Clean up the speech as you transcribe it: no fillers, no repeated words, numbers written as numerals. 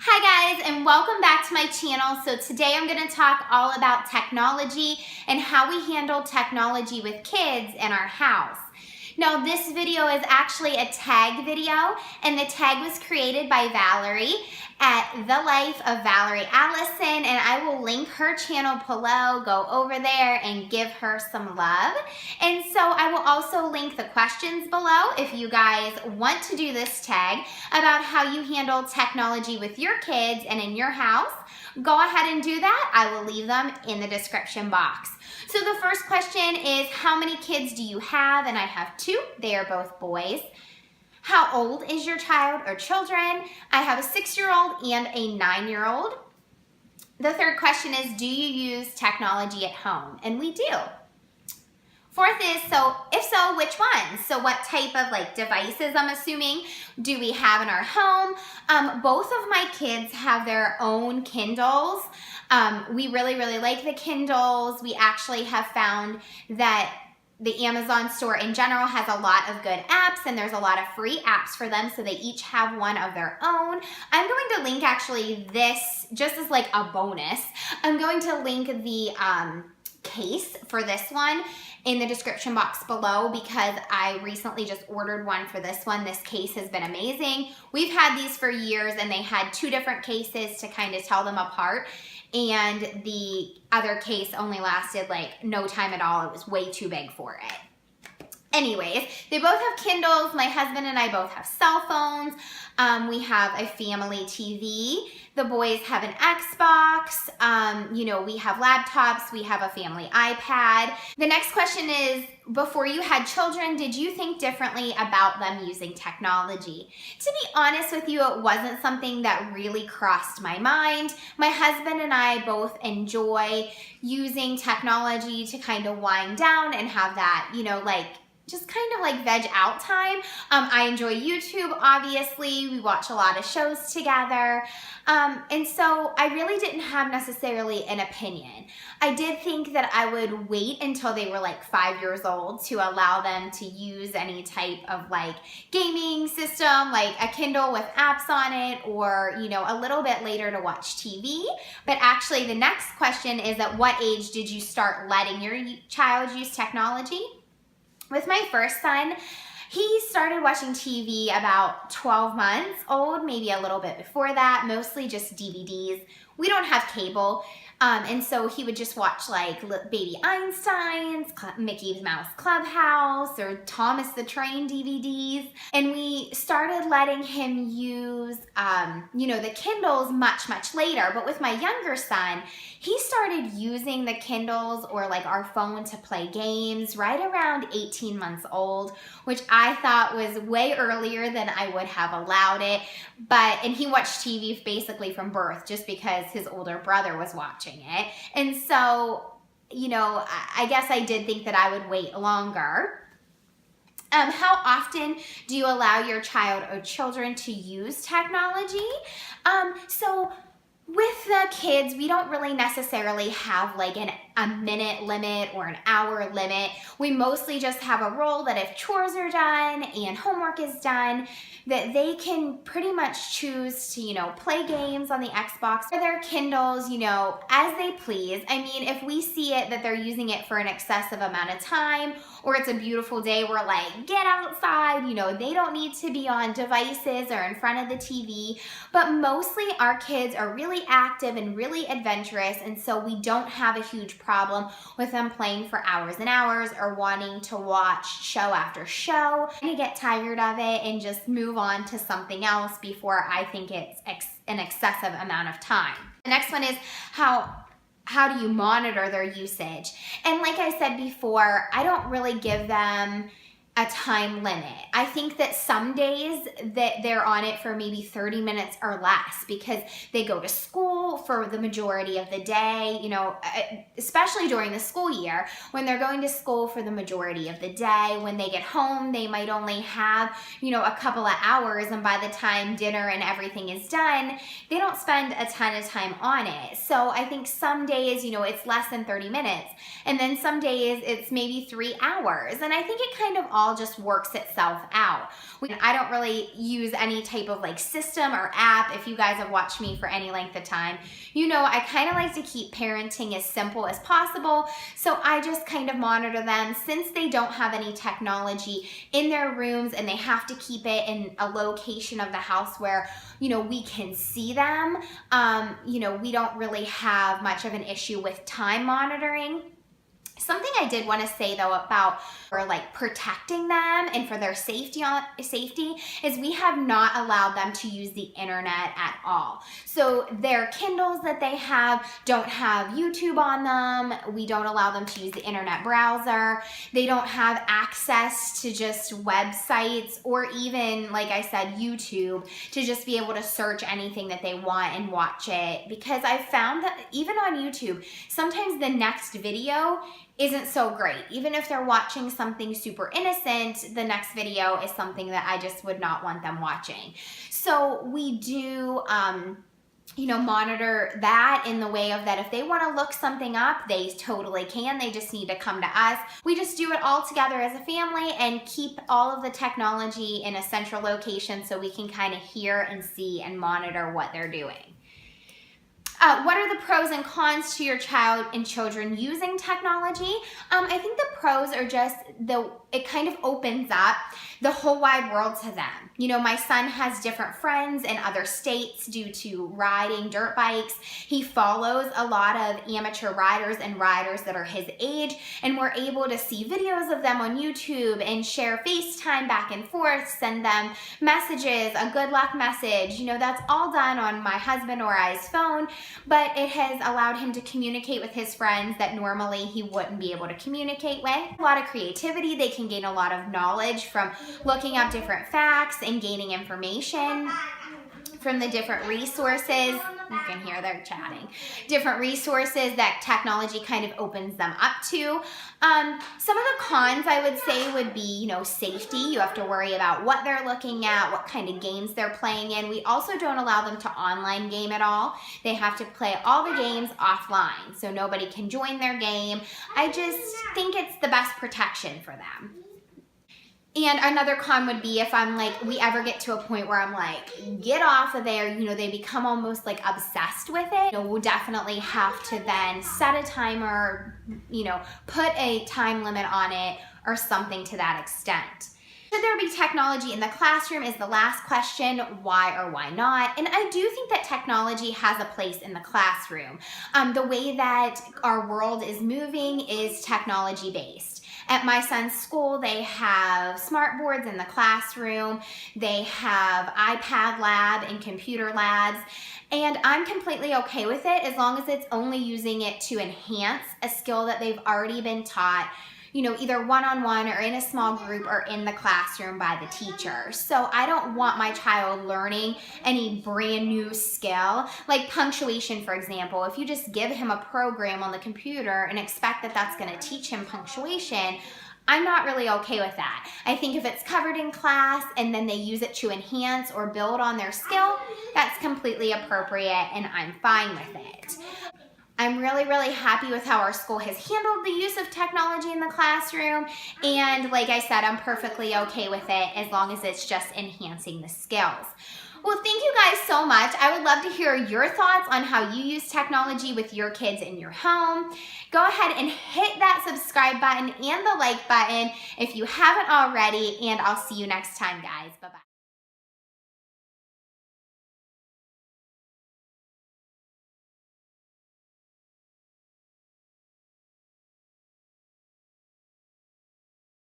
Hi guys, and welcome back to my channel. So today I'm going to talk all about technology and how we handle technology with kids in our house. Now this video is actually a tag video, and the tag was created by Valerie at The Life of Valerie Allison, and I will link her channel below. Go over there and give her some love. And so I will also link the questions below if you guys want to do this tag about how you handle technology with your kids and in your house. Go ahead and do that. I will leave them in the description box. So the first question is, how many kids do you have? And I have two. They are both boys. How old is your child or children? I have a 6-year-old and a 9-year-old. The third question is, do you use technology at home? And we do. Fourth is, so if so, which ones? So what type of devices, I'm assuming, do we have in our home? Both of my kids have their own Kindles. We really like the Kindles. We actually have found that the Amazon store in general has a lot of good apps, and there's a lot of free apps for them, so they each have one of their own. I'm going to link actually this just as like a bonus. I'm going to link the case for this one in the description box below because I recently just ordered one for this one. This case has been amazing. We've had these for years, and they had two different cases to kind of tell them apart. And the other case only lasted no time at all. It was way too big for it. Anyways, they both have Kindles. My husband and I both have cell phones. We have a family TV. The boys have an Xbox. We have laptops. We have a family iPad. The next question is, before you had children, did you think differently about them using technology? To be honest with you, it wasn't something that really crossed my mind. My husband and I both enjoy using technology to kind of wind down and have that, just kind of veg out time. I enjoy YouTube, obviously. We watch a lot of shows together. And so I really didn't have necessarily an opinion. I did think that I would wait until they were 5 years old to allow them to use any type of gaming system, like a Kindle with apps on it, or, a little bit later to watch TV. But actually the next question is, at what age did you start letting your child use technology? With my first son, he started watching TV about 12 months old, maybe a little bit before that, mostly just DVDs. We don't have cable, and so he would just watch Baby Einstein's, Mickey Mouse Clubhouse, or Thomas the Train DVDs. And we started letting him use, the Kindles much later. But with my younger son, he started using the Kindles or our phone to play games right around 18 months old, which I thought was way earlier than I would have allowed it. And he watched TV basically from birth just because his older brother was watching it. And so, I guess I did think that I would wait longer. How often do you allow your child or children to use technology? So with the kids, we don't really necessarily have a minute limit or an hour limit. We mostly just have a rule that if chores are done and homework is done, that they can pretty much choose to, play games on the Xbox or their Kindles, as they please. I mean, if we see it that they're using it for an excessive amount of time, or it's a beautiful day, we're get outside, they don't need to be on devices or in front of the TV. But mostly our kids are really active and really adventurous, and so we don't have a huge problem with them playing for hours and hours or wanting to watch show after show and get tired of it and just move on to something else before I think it's an excessive amount of time. The next one is, how do you monitor their usage? And like I said before, I don't really give them a time limit. I think that some days that they're on it for maybe 30 minutes or less because they go to school for the majority of the day, especially during the school year when they're going to school for the majority of the day. When they get home, they might only have, a couple of hours, and by the time dinner and everything is done, they don't spend a ton of time on it. So I think some days, it's less than 30 minutes, and then some days it's maybe 3 hours. And I think it kind of all all just works itself out. I don't really use any type of like system or app. If you guys have watched me for any length of time, you know I kind of like to keep parenting as simple as possible. So I just kind of monitor them since they don't have any technology in their rooms and they have to keep it in a location of the house where, you know, we can see them. You know, we don't really have much of an issue with time monitoring. Something I did want to say though about for like protecting them and for their safety is we have not allowed them to use the internet at all. So their Kindles that they have don't have YouTube on them. We don't allow them to use the internet browser. They don't have access to just websites or even, like I said, YouTube to just be able to search anything that they want and watch it. Because I found that even on YouTube, sometimes the next video isn't so great. Even if they're watching something super innocent, the next video is something that I just would not want them watching. So we do, you know, monitor that in the way of that if they want to look something up, they totally can. They just need to come to us. We just do it all together as a family and keep all of the technology in a central location so we can kind of hear and see and monitor what they're doing. What are the pros and cons to your child and children using technology? I think the pros are just it kind of opens up the whole wide world to them. You know, my son has different friends in other states due to riding dirt bikes. He follows a lot of amateur riders and riders that are his age, and we're able to see videos of them on YouTube and share FaceTime back and forth, send them messages, a good luck message. You know, that's all done on my husband or I's phone, but it has allowed him to communicate with his friends that normally he wouldn't be able to communicate with. A lot of creativity. They can gain a lot of knowledge from looking up different facts and gaining information from the different resources. You can hear they're chatting. Different resources that technology kind of opens them up to. Some of the cons I would say would be, you know, safety. You have to worry about what they're looking at, what kind of games they're playing in. We also don't allow them to online game at all. They have to play all the games offline, so nobody can join their game. I just think it's the best protection for them. And another con would be if I'm like, we ever get to a point where I'm like, get off of there, you know, they become almost like obsessed with it. You know, we'll definitely have to then set a timer, you know, put a time limit on it or something to that extent. Should there be technology in the classroom is the last question. Why or why not? And I do think that technology has a place in the classroom. The way that our world is moving is technology based. At my son's school, they have smart boards in the classroom. They have iPad lab and computer labs. And I'm completely okay with it as long as it's only using it to enhance a skill that they've already been taught, you know, either one-on-one or in a small group or in the classroom by the teacher. So I don't want my child learning any brand new skill, like punctuation, for example. If you just give him a program on the computer and expect that that's gonna teach him punctuation, I'm not really okay with that. I think if it's covered in class and then they use it to enhance or build on their skill, that's completely appropriate and I'm fine with it. I'm really, really happy with how our school has handled the use of technology in the classroom. And like I said, I'm perfectly okay with it as long as it's just enhancing the skills. Well, thank you guys so much. I would love to hear your thoughts on how you use technology with your kids in your home. Go ahead and hit that subscribe button and the like button if you haven't already, and I'll see you next time, guys. Bye-bye.